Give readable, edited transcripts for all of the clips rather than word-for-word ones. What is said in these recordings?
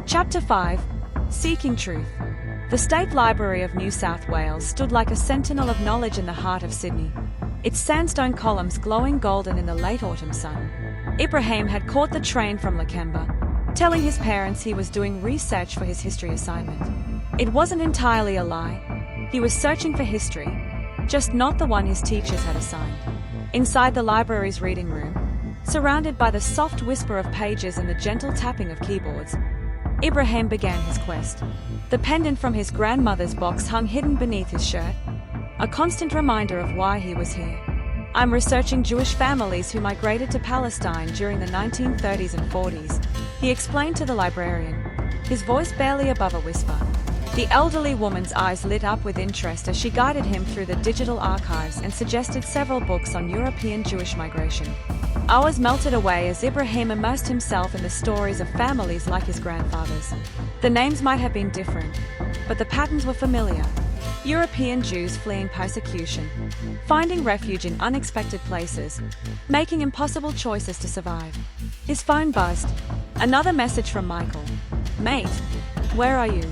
Chapter 5. Seeking Truth. The State Library of New South Wales stood like a sentinel of knowledge in the heart of Sydney, its sandstone columns glowing golden in the late autumn sun. Ibrahiim had caught the train from Lakemba, telling his parents he was doing research for his history assignment. It wasn't entirely a lie. He was searching for history, just not the one his teachers had assigned. Inside the library's reading room, surrounded by the soft whisper of pages and the gentle tapping of keyboards, Ibrahiim began his quest. The pendant from his grandmother's box hung hidden beneath his shirt, a constant reminder of why he was here. "I'm researching Jewish families who migrated to Palestine during the 1930s and 40s, he explained to the librarian, his voice barely above a whisper. The elderly woman's eyes lit up with interest as she guided him through the digital archives and suggested several books on European Jewish migration. Hours melted away as Ibrahiim immersed himself in the stories of families like his grandfather's. The names might have been different, but the patterns were familiar. European Jews fleeing persecution, finding refuge in unexpected places, making impossible choices to survive. His phone buzzed. Another message from Michael. "Mate, where are you?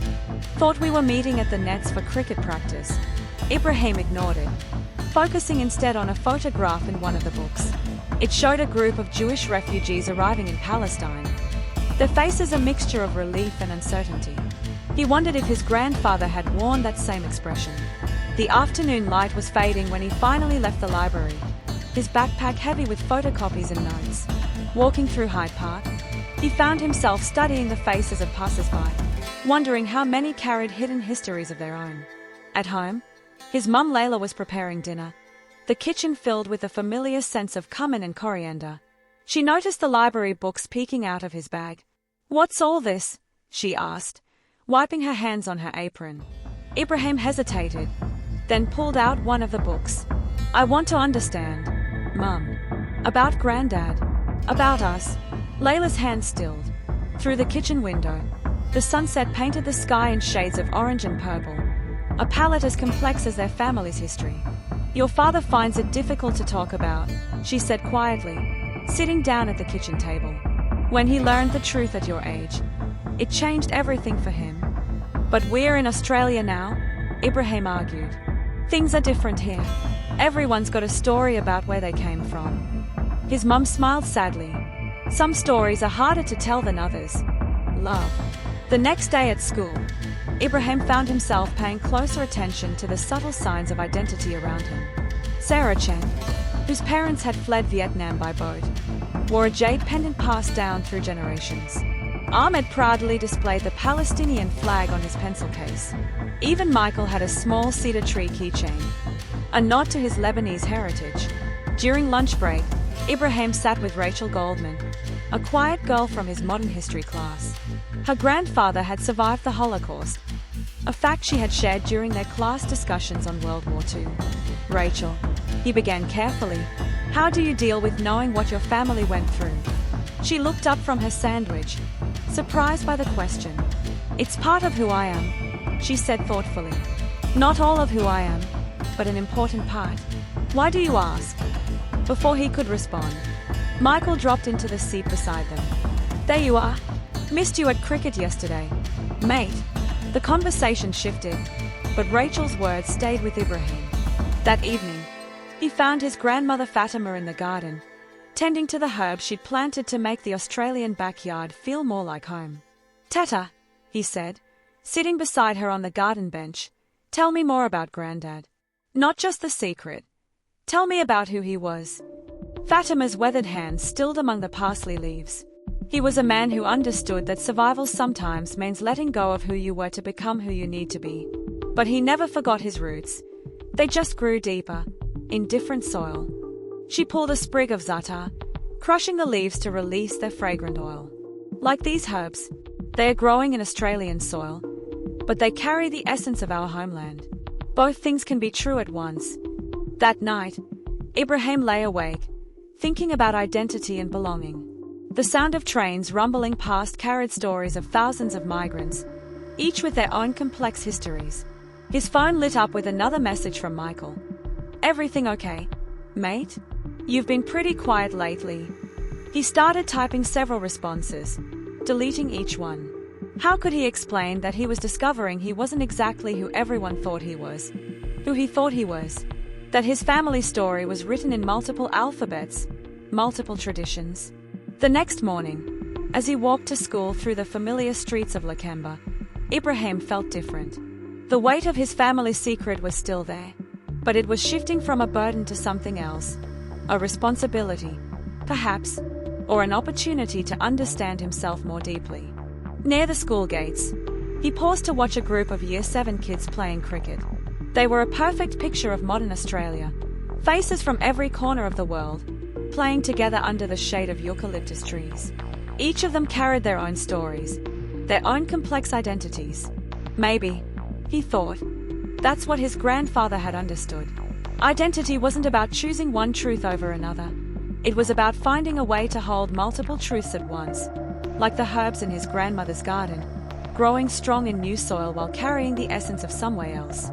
Thought we were meeting at the nets for cricket practice." Ibrahiim ignored it, focusing instead on a photograph in one of the books. It showed a group of Jewish refugees arriving in Palestine, their faces a mixture of relief and uncertainty. He wondered if his grandfather had worn that same expression. The afternoon light was fading when he finally left the library, his backpack heavy with photocopies and notes. Walking through Hyde Park, he found himself studying the faces of passers-by, wondering how many carried hidden histories of their own. At home, his mum Layla was preparing dinner, the kitchen filled with a familiar sense of cumin and coriander. She noticed the library books peeking out of his bag. "What's all this?" she asked, wiping her hands on her apron. Ibrahiim hesitated, then pulled out one of the books. "I want to understand, Mum. About Granddad. About us." Layla's hands stilled. Through the kitchen window, the sunset painted the sky in shades of orange and purple, a palette as complex as their family's history. "Your father finds it difficult to talk about," she said quietly, sitting down at the kitchen table. "When he learned the truth at your age, it changed everything for him." "But we're in Australia now," Ibrahiim argued. "Things are different here. Everyone's got a story about where they came from." His mum smiled sadly. "Some stories are harder to tell than others. Love." The next day at school, Ibrahiim found himself paying closer attention to the subtle signs of identity around him. Sarah Chen, whose parents had fled Vietnam by boat, wore a jade pendant passed down through generations. Ahmed proudly displayed the Palestinian flag on his pencil case. Even Michael had a small cedar tree keychain, a nod to his Lebanese heritage. During lunch break, Ibrahiim sat with Rachel Goldman, a quiet girl from his modern history class. Her grandfather had survived the Holocaust, a fact she had shared during their class discussions on World War II. "Rachel," he began carefully, "how do you deal with knowing what your family went through?" She looked up from her sandwich, surprised by the question. "It's part of who I am," she said thoughtfully. "Not all of who I am, but an important part." "Why do you ask?" Before he could respond, Michael dropped into the seat beside them. "There you are. Missed you at cricket yesterday, mate." The conversation shifted, but Rachel's words stayed with Ibrahiim. That evening, he found his grandmother Fatima in the garden, tending to the herbs she'd planted to make the Australian backyard feel more like home. "Tata," he said, sitting beside her on the garden bench, "tell me more about Granddad. Not just the secret. Tell me about who he was." Fatima's weathered hands stilled among the parsley leaves. "He was a man who understood that survival sometimes means letting go of who you were to become who you need to be. But he never forgot his roots. They just grew deeper, in different soil." She pulled a sprig of za'atar, crushing the leaves to release their fragrant oil. "Like these herbs, they are growing in Australian soil, but they carry the essence of our homeland. Both things can be true at once." That night, Ibrahiim lay awake, thinking about identity and belonging. The sound of trains rumbling past carried stories of thousands of migrants, each with their own complex histories. His phone lit up with another message from Michael. "Everything okay, mate? You've been pretty quiet lately." He started typing several responses, deleting each one. How could he explain that he was discovering he wasn't exactly who everyone thought he was? Who he thought he was? That his family story was written in multiple alphabets, multiple traditions? The next morning, as he walked to school through the familiar streets of Lakemba, Ibrahiim felt different. The weight of his family's secret was still there, but it was shifting from a burden to something else. A responsibility, perhaps, or an opportunity to understand himself more deeply. Near the school gates, he paused to watch a group of Year 7 kids playing cricket. They were a perfect picture of modern Australia, faces from every corner of the world, playing together under the shade of eucalyptus trees. Each of them carried their own stories, their own complex identities. Maybe, he thought, that's what his grandfather had understood. Identity wasn't about choosing one truth over another. It was about finding a way to hold multiple truths at once, like the herbs in his grandmother's garden, growing strong in new soil while carrying the essence of somewhere else.